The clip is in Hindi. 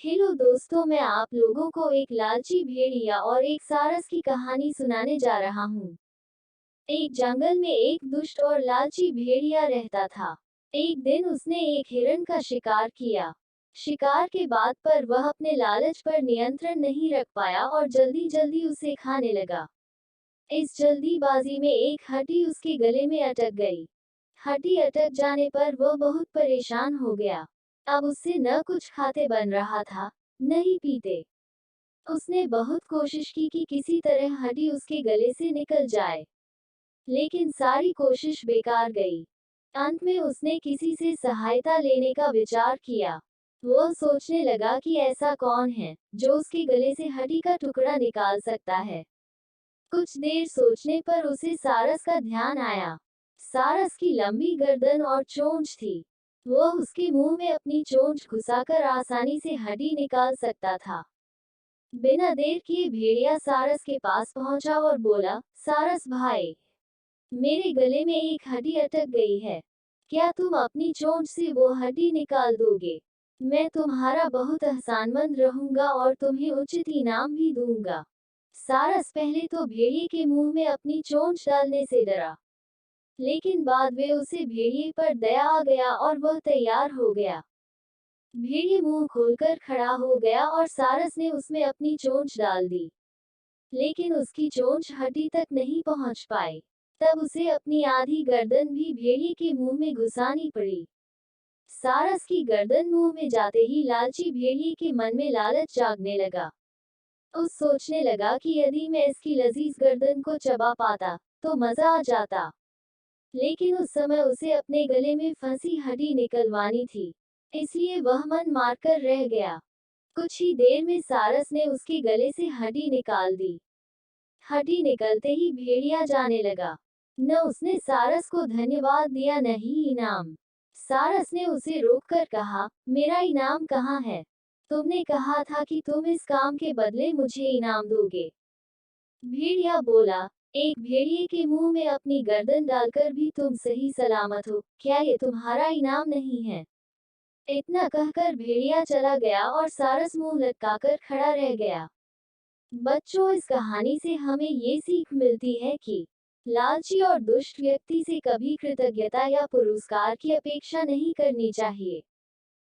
हेलो दोस्तों, मैं आप लोगों को एक लालची भेड़िया और एक सारस की कहानी सुनाने जा रहा हूँ। एक जंगल में एक दुष्ट और लालची भेड़िया रहता था। एक दिन उसने एक हिरण का शिकार किया। शिकार के बाद पर वह अपने लालच पर नियंत्रण नहीं रख पाया और जल्दी जल्दी उसे खाने लगा। इस जल्दीबाजी में एक हड्डी उसके गले में अटक गई। हड्डी अटक जाने पर वह बहुत परेशान हो गया। अब उससे न कुछ खाते बन रहा था, न ही पीते। उसने बहुत कोशिश की कि किसी तरह हड्डी उसके गले से निकल जाए, लेकिन सारी कोशिश बेकार गई। अंत में उसने किसी से सहायता लेने का विचार किया। वह सोचने लगा कि ऐसा कौन है जो उसके गले से हड्डी का टुकड़ा निकाल सकता है। कुछ देर सोचने पर उसे सारस का ध्यान आया। सारस की लंबी गर्दन और चोंच थी। वह उसके मुंह में अपनी चोंच घुसाकर आसानी से हड्डी निकाल सकता था। बिना देर किए भेड़िया सारस के पास पहुंचा और बोला, सारस भाई, मेरे गले में एक हड्डी अटक गई है। क्या तुम अपनी चोंच से वो हड्डी निकाल दोगे? मैं तुम्हारा बहुत एहसानमंद रहूंगा और तुम्हें उचित इनाम भी दूंगा। सारस पहले तो भेड़िए के मुंह में अपनी चोंच डालने से डरा, लेकिन बाद में उसे भेड़िए पर दया आ गया और वह तैयार हो गया। भेड़िए मुंह खोलकर खड़ा हो गया और सारस ने उसमें अपनी चोंच डाल दी, लेकिन उसकी चोंच हड्डी तक नहीं पहुंच पाई। तब उसे अपनी आधी गर्दन भी भेड़िए के मुंह में घुसानी पड़ी। सारस की गर्दन मुंह में जाते ही लालची भेड़िए के मन में लालच जागने लगा। उस सोचने लगा कि यदि मैं इसकी लजीज गर्दन को चबा पाता, तो मजा आ जाता। लेकिन उस समय उसे अपने गले में फंसी हड्डी निकलवानी थी, इसलिए वह मन मारकर रह गया। कुछ ही देर में सारस ने उसके गले से हड्डी निकाल दी। हड्डी निकलते ही भेड़िया जाने लगा। न उसने सारस को धन्यवाद दिया न ही इनाम। सारस ने उसे रोककर कहा, मेरा इनाम कहाँ है? तुमने कहा था कि तुम इस काम के बदले मुझे इनाम दोगे। भेड़िया बोला, एक भेड़िए के मुंह में अपनी गर्दन डालकर भी तुम सही सलामत हो, क्या ये तुम्हारा इनाम नहीं है? इतना कहकर भेड़िया चला गया और सारस मुंह लटकाकर खड़ा रह गया। बच्चों, इस कहानी से हमें ये सीख मिलती है कि लालची और दुष्ट व्यक्ति से कभी कृतज्ञता या पुरस्कार की अपेक्षा नहीं करनी चाहिए।